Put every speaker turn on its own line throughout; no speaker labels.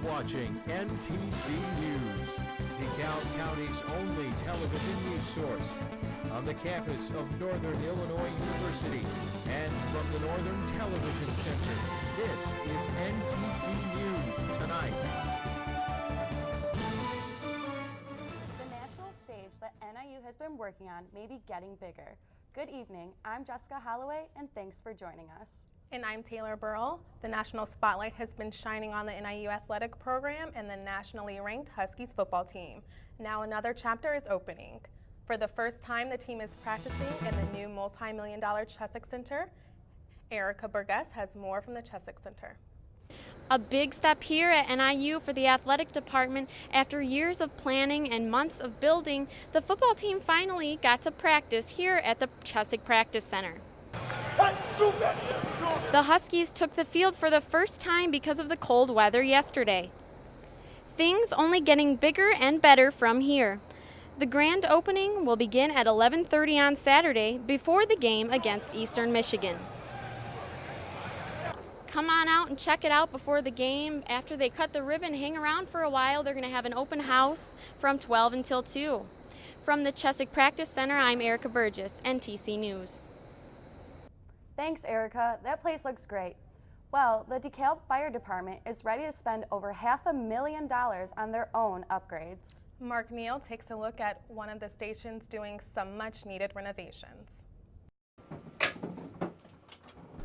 watching NTC News, DeKalb County's only television news source, on the campus of Northern Illinois University and from the Northern Television Center. This is NTC News Tonight.
The national stage that NIU has been working on may be getting bigger. Good evening, I'm Jessica Holloway, and thanks for joining us.
And I'm Taylor Burl. The national spotlight has been shining on the NIU athletic program and the nationally ranked Huskies football team. Now another chapter is opening. For the first time, the team is practicing in the new multi-million-dollar Chessick Center. Erica Burgess has more from the Chessick Center.
A big step here at NIU for the athletic department. After years of planning and months of building, the football team finally got to practice here at the Chessick Practice Center. The Huskies took the field for the first time because of the cold weather yesterday. Things only getting bigger and better from here. The grand opening will begin at 11:30 on Saturday before the game against Eastern Michigan. Come on out and check it out before the game. After they cut the ribbon, hang around for a while. They're going to have an open house from 12 until 2. From the Chessick Practice Center, I'm Erica Burgess, NTC News.
Thanks, Erica. That place looks great. Well, the DeKalb Fire Department is ready to spend over $500,000 on their own upgrades.
Mark Neal takes a look at one of the stations doing some much-needed renovations.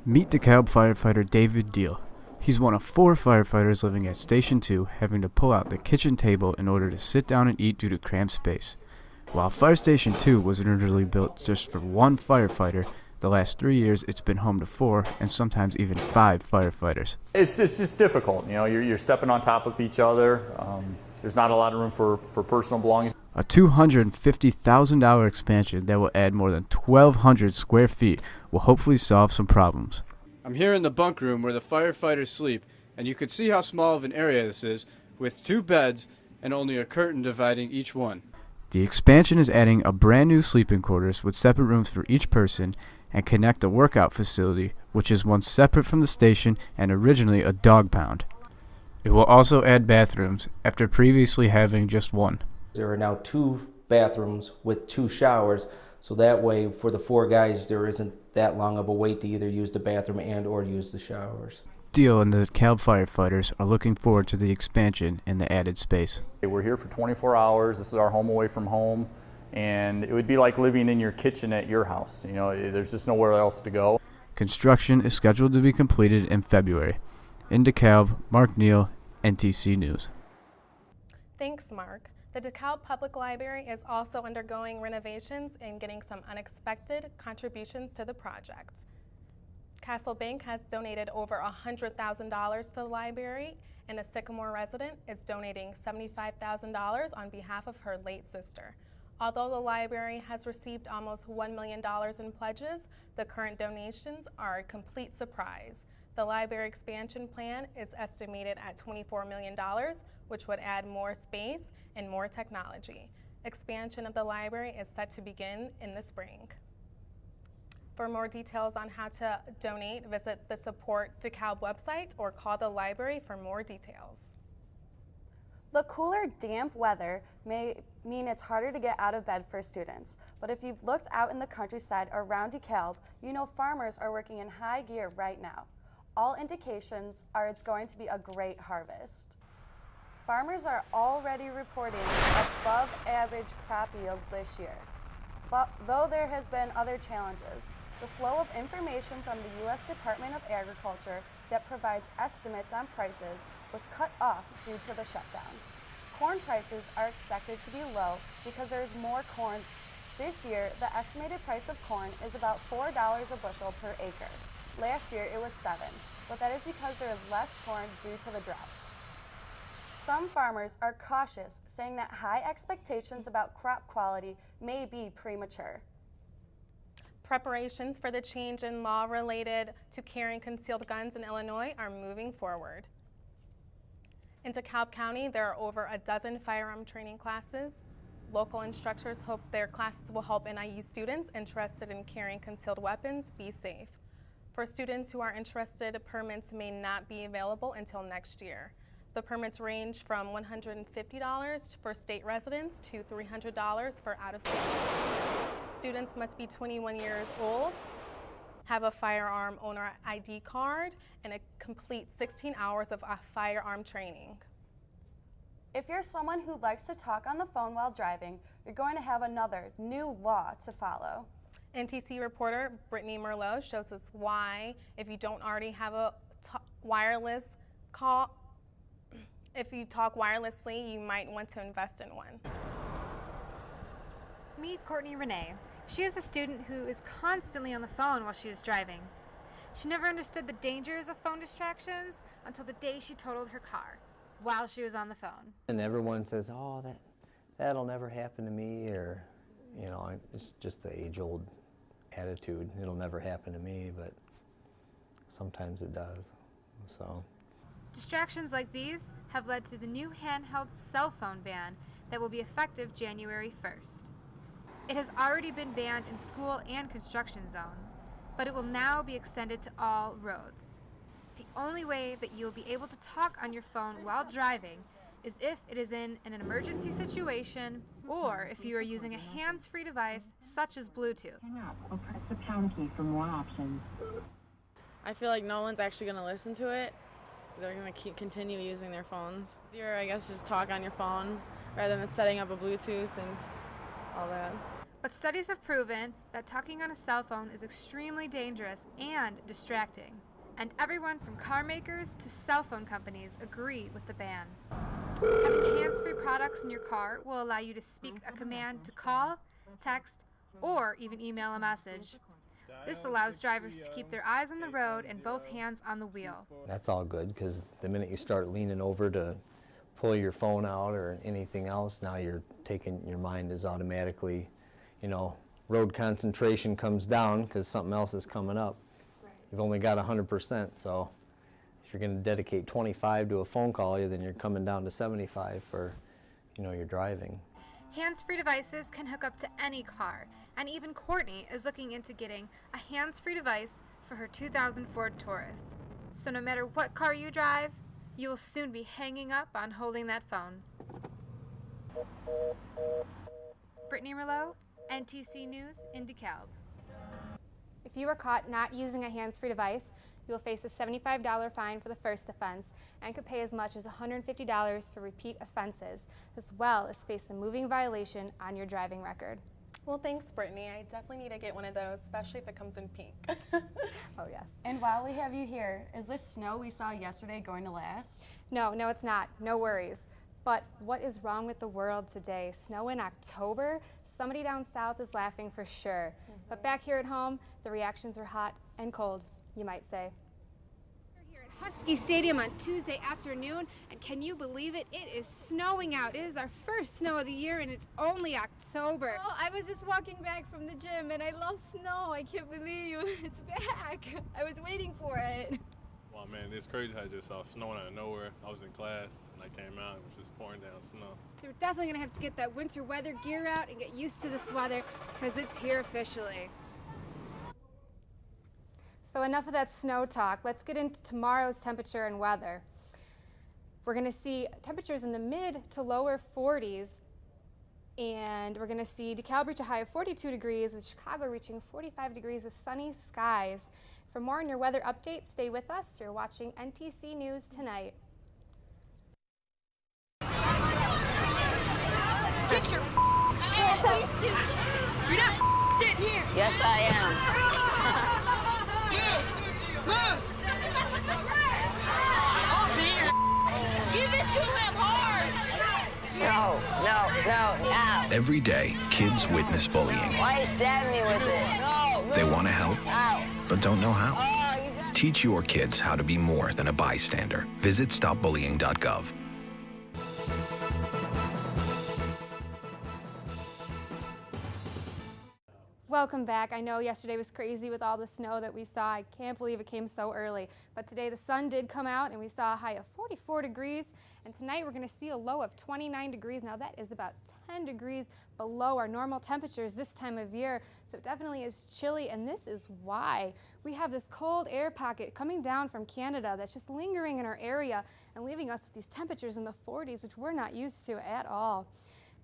Meet DeKalb firefighter David Deal. He's one of 4 firefighters living at Station 2, having to pull out the kitchen table in order to sit down and eat due to cramped space. While Fire Station 2 was originally built just for 1 firefighter, the last 3 years it's been home to 4 and sometimes even 5 firefighters.
It's just difficult. You know, you're stepping on top of each other. There's not a lot of room for personal belongings.
A $250,000 expansion that will add more than 1,200 square feet will hopefully solve some problems.
I'm here in the bunk room where the firefighters sleep, and you can see how small of an area this is, with 2 beds and only a curtain dividing each one.
The expansion is adding a brand new sleeping quarters with separate rooms for each person and connect a workout facility, which is one separate from the station and originally a dog pound. It will also add bathrooms after previously having just 1.
There are now 2 bathrooms with 2 showers, so that way for the 4 guys there isn't that long of a wait to either use the bathroom and or use the showers.
Deal and the DeKalb firefighters are looking forward to the expansion and the added space.
We're here for 24 hours. This is our home away from home, and it would be like living in your kitchen at your house. You know, there's just nowhere else to go.
Construction is scheduled to be completed in February. In DeKalb, Mark Neal, NTC News.
Thanks, Mark. The DeKalb Public Library is also undergoing renovations and getting some unexpected contributions to the project. Castle Bank has donated over $100,000 to the library, and a Sycamore resident is donating $75,000 on behalf of her late sister. Although the library has received almost $1 million in pledges, the current donations are a complete surprise. The library expansion plan is estimated at $24 million, which would add more space and more technology. Expansion of the library is set to begin in the spring. For more details on how to donate, visit the Support DeKalb website or call the library for more details.
The cooler, damp weather may mean it's harder to get out of bed for students, but if you've looked out in the countryside around DeKalb, you know farmers are working in high gear right now. All indications are it's going to be a great harvest. Farmers are already reporting above average crop yields this year. Though there has been other challenges, the flow of information from the U.S. Department of Agriculture that provides estimates on prices was cut off due to the shutdown. Corn prices are expected to be low because there is more corn. This year, the estimated price of corn is about $4 a bushel per acre. Last year, it was $7, but that is because there is less corn due to the drought. Some farmers are cautious, saying that high expectations about crop quality may be premature.
Preparations for the change in law related to carrying concealed guns in Illinois are moving forward. In DeKalb County, there are over a dozen firearm training classes. Local instructors hope their classes will help NIU students interested in carrying concealed weapons be safe. For students who are interested, permits may not be available until next year. The permits range from $150 for state residents to $300 for out-of-state residents. Students must be 21 years old, have a firearm owner ID card, and complete 16 hours of firearm training.
If you're someone who likes to talk on the phone while driving, you're going to have another new law to follow.
NTC reporter Brittany Merleau shows us why, if you don't already have a wireless call, if you talk wirelessly, you might want to invest in one.
Meet Courtney Renee. She is a student who is constantly on the phone while she is driving. She never understood the dangers of phone distractions until the day she totaled her car while she was on the phone.
And everyone says, oh, that'll never happen to me, or, you know, it's just the age-old attitude. It'll never happen to me, but sometimes it does, so.
Distractions like these have led to the new handheld cell phone ban that will be effective January 1st. It has already been banned in school and construction zones, but it will now be extended to all roads. The only way that you will be able to talk on your phone while driving is if it is in an emergency situation or if you are using a hands-free device such as Bluetooth.
Hang up or press the pound key for more options.
I feel like no one's actually going to listen to it. They're going to continue using their phones. Or I guess just talk on your phone rather than setting up a Bluetooth and all that.
But studies have proven that talking on a cell phone is extremely dangerous and distracting. And everyone from car makers to cell phone companies agree with the ban. Having hands-free products in your car will allow you to speak a command to call, text, or even email a message. This allows drivers to keep their eyes on the road and both hands on the wheel.
That's all good, because the minute you start leaning over to pull your phone out or anything else, now your mind is automatically, you know, road concentration comes down because something else is coming up. You've only got 100%, so if you're going to dedicate 25 to a phone call, then you're coming down to 75 for, you know, your driving.
Hands-free devices can hook up to any car, and even Courtney is looking into getting a hands-free device for her 2000 Ford Taurus. So no matter what car you drive, you will soon be hanging up on holding that phone. Brittany Merleau, NTC News in DeKalb.
If you are caught not using a hands-free device, you will face a $75 fine for the first offense and could pay as much as $150 for repeat offenses, as well as face a moving violation on your driving record.
Well, thanks, Brittany. I definitely need to get one of those, especially if it comes in pink.
Oh, yes. And while we have you here, is this snow we saw yesterday going to last?
No, it's not. No worries. But what is wrong with the world today? Snow in October? Somebody down south is laughing for sure. But back here at home, the reactions were hot and cold, you might say.
We're here at Husky Stadium on Tuesday afternoon, and can you believe it? It is snowing out. It is our first snow of the year, and it's only October.
Oh, I was just walking back from the gym, and I love snow. I can't believe it's back. I was waiting for it.
Well, man, it's crazy how I just saw snowing out of nowhere. I was in class, and I came out, and it was just pouring down snow.
So we're definitely going to have to get that winter weather gear out and get used to this weather, because it's here officially.
So enough of that snow talk. Let's get into tomorrow's temperature and weather. We're going to see temperatures in the mid to lower 40s, and we're going to see DeKalb reach a high of 42 degrees, with Chicago reaching 45 degrees with sunny skies. For more on your weather update, stay with us. You're watching NTC News Tonight.
Get your ass out. You're not sitting here. Yes, I am. Move! Give it to him hard! No.
Every day, kids witness bullying.
Why are you stabbing me with it? No.
They want to help,
Ow.
but don't know how. Teach your kids how to be more than a bystander. Visit stopbullying.gov.
Welcome back. I know yesterday was crazy with all the snow that we saw. I can't believe it came so early. But today the sun did come out and we saw a high of 44 degrees. And tonight we're going to see a low of 29 degrees. Now that is about 10 degrees below our normal temperatures this time of year. So it definitely is chilly, and this is why. We have this cold air pocket coming down from Canada that's just lingering in our area and leaving us with these temperatures in the 40s, which we're not used to at all.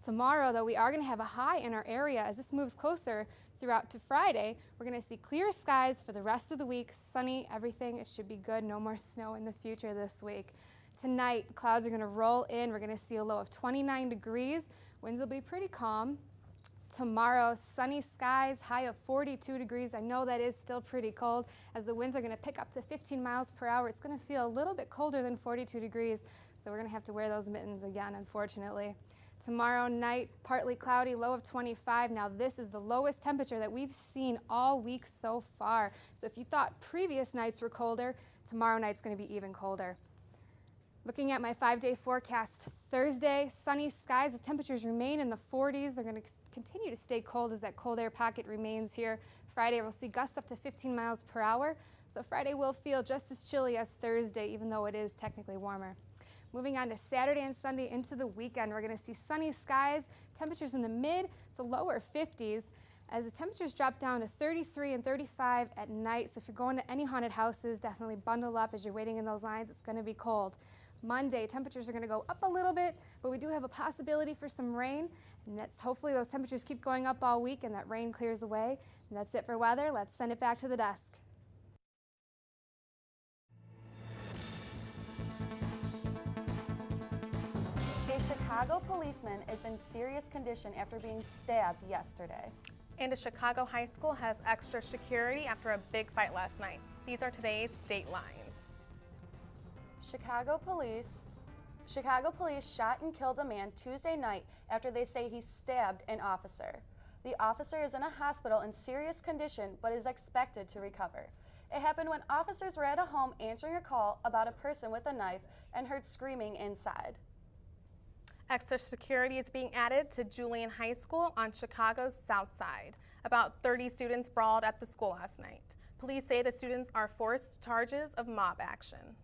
Tomorrow, though, we are going to have a high in our area as this moves closer throughout to Friday. We're going to see clear skies for the rest of the week, sunny, everything. It should be good. No more snow in the future this week. Tonight, the clouds are going to roll in. We're going to see a low of 29 degrees. Winds will be pretty calm. Tomorrow, sunny skies, high of 42 degrees. I know that is still pretty cold as the winds are going to pick up to 15 miles per hour. It's going to feel a little bit colder than 42 degrees, so we're going to have to wear those mittens again, unfortunately. Tomorrow night, partly cloudy, low of 25. Now this is the lowest temperature that we've seen all week so far. So if you thought previous nights were colder, tomorrow night's going to be even colder. Looking at my 5-day forecast, Thursday, sunny skies. The temperatures remain in the 40s. They're going to continue to stay cold as that cold air pocket remains here. Friday, we'll see gusts up to 15 miles per hour. So Friday will feel just as chilly as Thursday, even though it is technically warmer. Moving on to Saturday and Sunday into the weekend, we're going to see sunny skies, temperatures in the mid to lower 50s as the temperatures drop down to 33 and 35 at night. So if you're going to any haunted houses, definitely bundle up as you're waiting in those lines. It's going to be cold. Monday, temperatures are going to go up a little bit, but we do have a possibility for some rain, and that's hopefully those temperatures keep going up all week and that rain clears away. And that's it for weather. Let's send it back to the desk.
A Chicago policeman is in serious condition after being stabbed yesterday.
And a Chicago high school has extra security after a big fight last night. These are today's state lines.
Chicago police shot and killed a man Tuesday night after they say he stabbed an officer. The officer is in a hospital in serious condition but is expected to recover. It happened when officers were at a home answering a call about a person with a knife and heard screaming inside.
Extra security is being added to Julian High School on Chicago's south side. About 30 students brawled at the school last night. Police say the students are forced charges of mob action.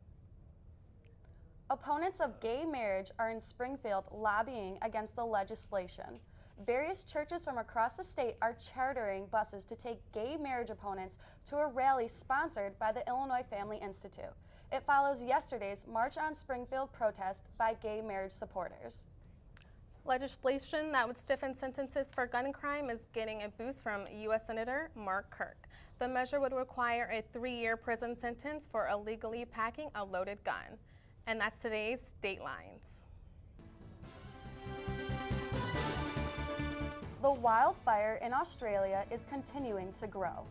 Opponents of gay marriage are in Springfield lobbying against the legislation. Various churches from across the state are chartering buses to take gay marriage opponents to a rally sponsored by the Illinois Family Institute. It follows yesterday's March on Springfield protest by gay marriage supporters.
Legislation that would stiffen sentences for gun crime is getting a boost from U.S. Senator Mark Kirk. The measure would require a 3-year prison sentence for illegally packing a loaded gun. And that's today's State Lines.
The wildfire in Australia is continuing to grow.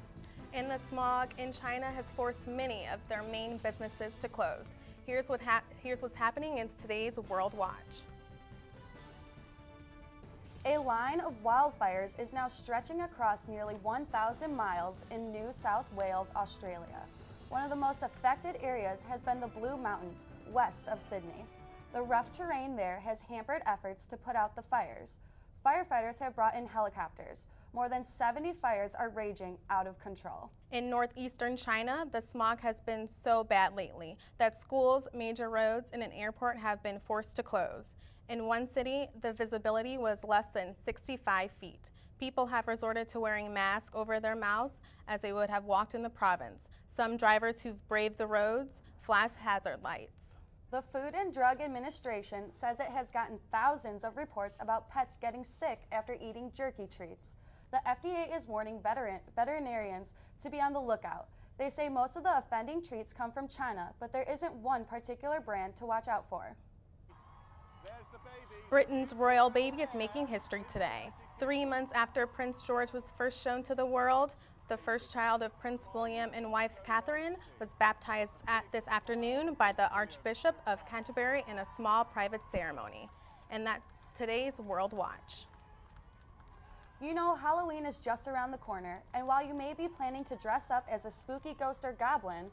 And the smog in China has forced many of their main businesses to close. Here's what's happening in today's World Watch.
A line of wildfires is now stretching across nearly 1,000 miles in New South Wales, Australia. One of the most affected areas has been the Blue Mountains, west of Sydney. The rough terrain there has hampered efforts to put out the fires. Firefighters have brought in helicopters. More than 70 fires are raging out of control.
In northeastern China, the smog has been so bad lately that schools, major roads, and an airport have been forced to close. In one city, the visibility was less than 65 feet. People have resorted to wearing masks over their mouths as they would have walked in the province. Some drivers who've braved the roads flash hazard lights.
The Food and Drug Administration says it has gotten thousands of reports about pets getting sick after eating jerky treats. The FDA is warning veterinarians to be on the lookout. They say most of the offending treats come from China, but there isn't one particular brand to watch out for.
Britain's royal baby is making history today. 3 months after Prince George was first shown to the world, the first child of Prince William and wife Catherine was baptized this afternoon by the Archbishop of Canterbury in a small private ceremony. And that's today's World Watch.
You know, Halloween is just around the corner, and while you may be planning to dress up as a spooky ghost or goblin,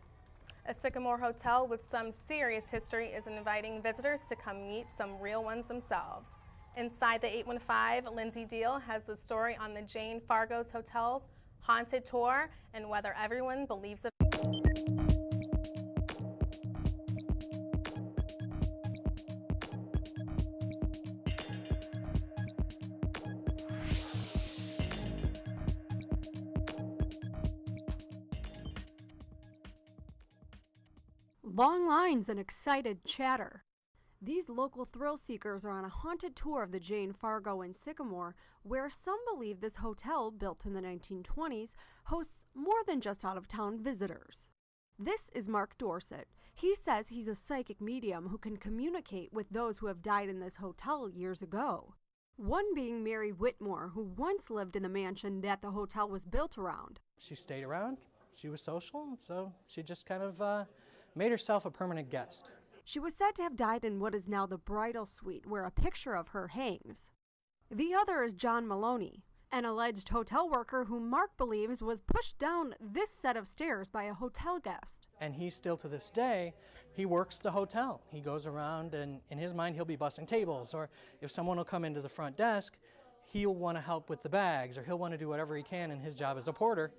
a Sycamore hotel with some serious history is inviting visitors to come meet some real ones themselves. Inside the 815, Lindsay Deal has the story on the Jane Fargo's Hotel's haunted tour and whether everyone believes it.
Long lines and excited chatter. These local thrill seekers are on a haunted tour of the Jane Fargo in Sycamore, where some believe this hotel, built in the 1920s, hosts more than just out-of-town visitors. This is Mark Dorset. He says he's a psychic medium who can communicate with those who have died in this hotel years ago. One being Mary Whitmore, who once lived in the mansion that the hotel was built around.
She stayed around, she was social, so she just kind of made herself a permanent guest.
She was said to have died in what is now the bridal suite, where a picture of her hangs. The other is John Maloney, an alleged hotel worker who Mark believes was pushed down this set of stairs by a hotel guest.
And he still, to this day, he works the hotel. He goes around, and in his mind, he'll be bussing tables, or if someone will come into the front desk, he'll want to help with the bags, or he'll want to do whatever he can in his job as a porter.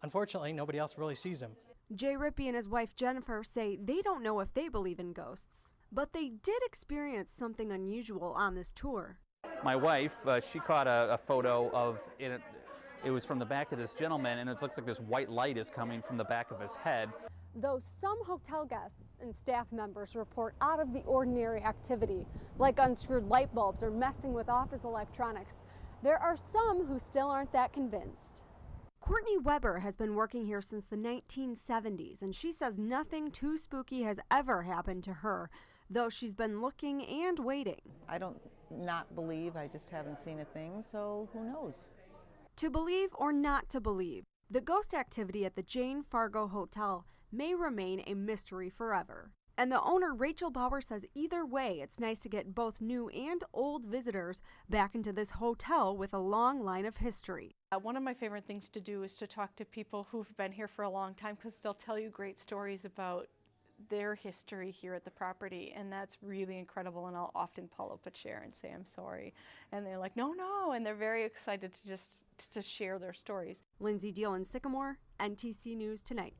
Unfortunately, nobody else really sees him.
Jay Rippey and his wife Jennifer say they don't know if they believe in ghosts, but they did experience something unusual on this tour.
My wife, she caught a photo of it. It was from the back of this gentleman, and it looks like this white light is coming from the back of his head.
Though some hotel guests and staff members report out of the ordinary activity, like unscrewed light bulbs or messing with office electronics, there are some who still aren't that convinced. Courtney Weber has been working here since the 1970s, and she says nothing too spooky has ever happened to her, though she's been looking and waiting.
I don't not believe, I just haven't seen a thing, so who knows?
To believe or not to believe, the ghost activity at the Jane Fargo Hotel may remain a mystery forever. And the owner, Rachel Bauer, says either way, it's nice to get both new and old visitors back into this hotel with a long line of history.
One of my favorite things to do is to talk to people who've been here for a long time, because they'll tell you great stories about their history here at the property, and that's really incredible. And I'll often pull up a chair and say, I'm sorry. And they're like, no, and they're very excited to just to share their stories.
Lindsay Deal in Sycamore, NTC News Tonight.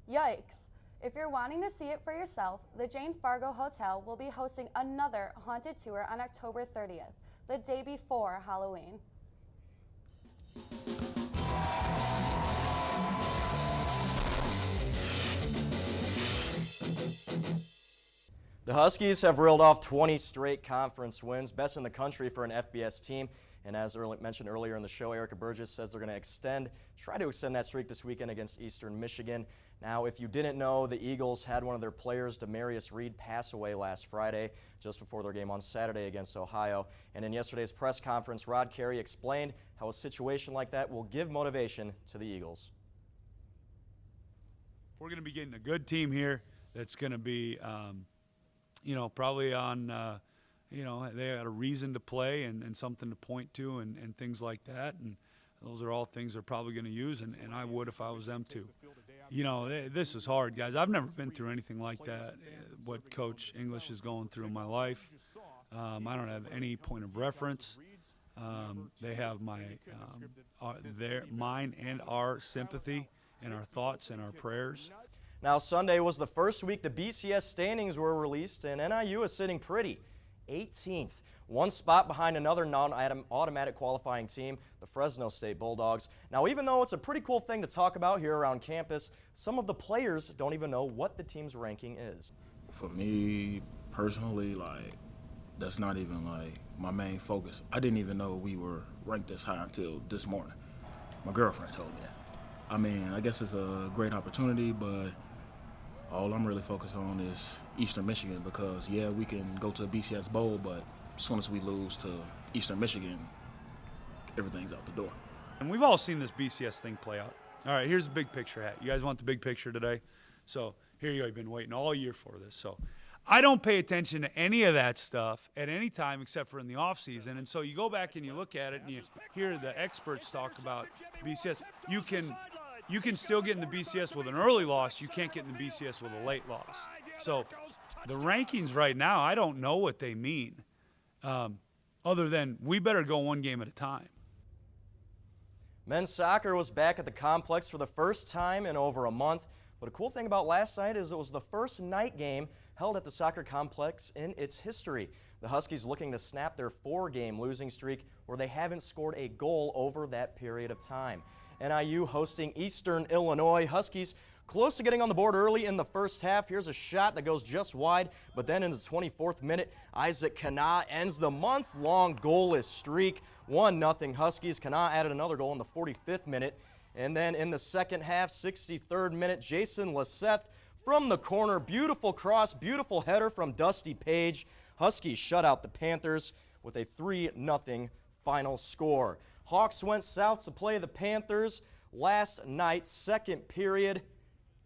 Yikes! If you're wanting to see it for yourself, the Jane Fargo Hotel will be hosting another haunted tour on October 30th, the day before Halloween.
The Huskies have reeled off 20 straight conference wins, best in the country for an FBS team. And as mentioned earlier in the show, Erica Burgess says they're going to try to extend that streak this weekend against Eastern Michigan. Now, if you didn't know, the Eagles had one of their players, Demarius Reed, pass away last Friday, just before their game on Saturday against Ohio. And in yesterday's press conference, Rod Carey explained how a situation like that will give motivation to the Eagles.
We're going to be getting a good team here that's going to be, probably on, they had a reason to play and something to point to and things like that. And those are all things they're probably going to use, and I would if I was them too. This is hard, guys. I've never been through anything like that, what Coach English is going through in my life. I don't have any point of reference. They have mine and our sympathy and our thoughts and our prayers.
Now, Sunday was the first week the BCS standings were released, and NIU is sitting pretty, 18th. One spot behind another non-automatic qualifying team, the Fresno State Bulldogs. Now, even though it's a pretty cool thing to talk about here around campus, some of the players don't even know what the team's ranking is.
For me, personally, that's not even, my main focus. I didn't even know we were ranked this high until this morning. My girlfriend told me that. I mean, I guess it's a great opportunity, but all I'm really focused on is Eastern Michigan because, yeah, we can go to a BCS Bowl, but as soon as we lose to Eastern Michigan, everything's out the door.
And we've all seen this BCS thing play out. All right, here's the big picture hat. You guys want the big picture today? So here you go. You've been waiting all year for this. So I don't pay attention to any of that stuff at any time except for in the off season. And so you go back and you look at it and you hear the experts talk about BCS. You can still get in the BCS with an early loss. You can't get in the BCS with a late loss. So the rankings right now, I don't know what they mean. other than we better go one game at a time.
Men's soccer was back at the complex for the first time in over a month. But a cool thing about last night is it was the first night game held at the soccer complex in its history. The Huskies looking to snap their 4-game losing streak where they haven't scored a goal over that period of time. NIU hosting Eastern Illinois. Huskies close to getting on the board early in the first half. Here's a shot that goes just wide, but then in the 24th minute, Isaac Kana ends the month-long goalless streak. 1-0 Huskies. Kana added another goal in the 45th minute. And then in the second half, 63rd minute, Jason Lisseth from the corner. Beautiful cross, beautiful header from Dusty Page. Huskies shut out the Panthers with a 3-0 final score. Hawks went south to play the Panthers last night, second period.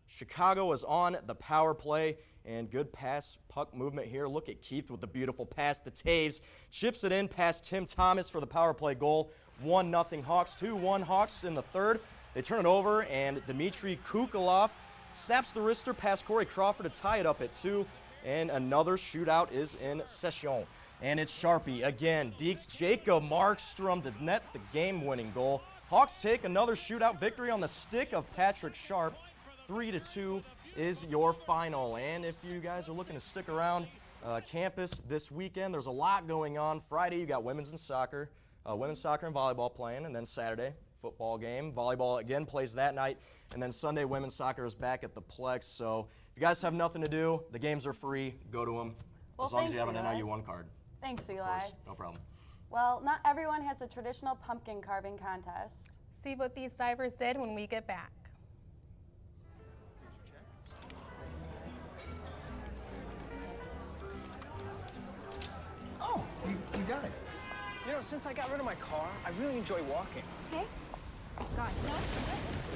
Chicago was on the power play, and good pass puck movement here. Look at Keith with the beautiful pass to Taves. Chips it in past Tim Thomas for the power play goal. 1-0 Hawks, 2-1 Hawks in the third. They turn it over, and Dmitry Kukulov snaps the wrister past Corey Crawford to tie it up at 2. And another shootout is in session. And it's Sharpie again. Deeks Jacob Markstrom to net the game-winning goal. Hawks take another shootout victory on the stick of Patrick Sharp. 3-2 is your final. And if you guys are looking to stick around campus this weekend, there's a lot going on. Friday, you got women's soccer and volleyball playing, and then Saturday, football game. Volleyball again plays that night, and then Sunday, women's soccer is back at the Plex. So if you guys have nothing to do, the games are free. Go to them, as long as you have an NIU 1 card.
Thanks, Eli.
Of course, no problem.
Well, not everyone has a traditional pumpkin carving contest.
See what these divers did when we get back.
Oh, you got it. You know, since I got rid of my car, I really enjoy walking.
Okay. God, no.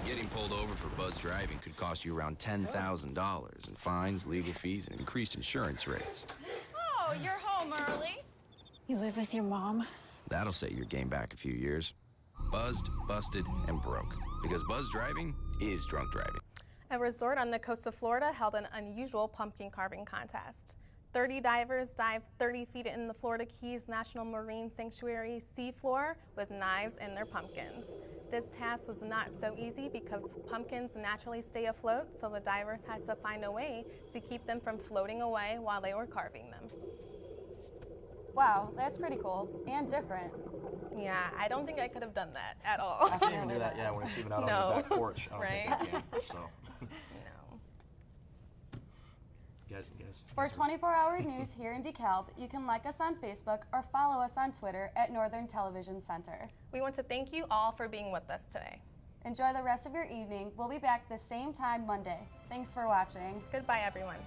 Getting pulled over for buzz driving could cost you around $10,000 in fines, legal fees, and increased insurance rates.
Oh, you're home early.
You live with your mom?
That'll set your game back a few years. Buzzed, busted, and broke. Because buzz driving is drunk driving.
A resort on the coast of Florida held an unusual pumpkin carving contest. 30 divers dived 30 feet in the Florida Keys National Marine Sanctuary seafloor with knives in their pumpkins. This task was not so easy because pumpkins naturally stay afloat, so the divers had to find a way to keep them from floating away while they were carving them.
Wow, that's pretty cool and different.
Yeah, I don't think I could have done that at all.
I can't even do that, when it's even out on the back porch. I don't think I can, so.
For 24-hour news here in DeKalb, you can like us on Facebook or follow us on Twitter at Northern Television Center.
We want to thank you all for being with us today.
Enjoy the rest of your evening. We'll be back the same time Monday. Thanks for watching.
Goodbye, everyone.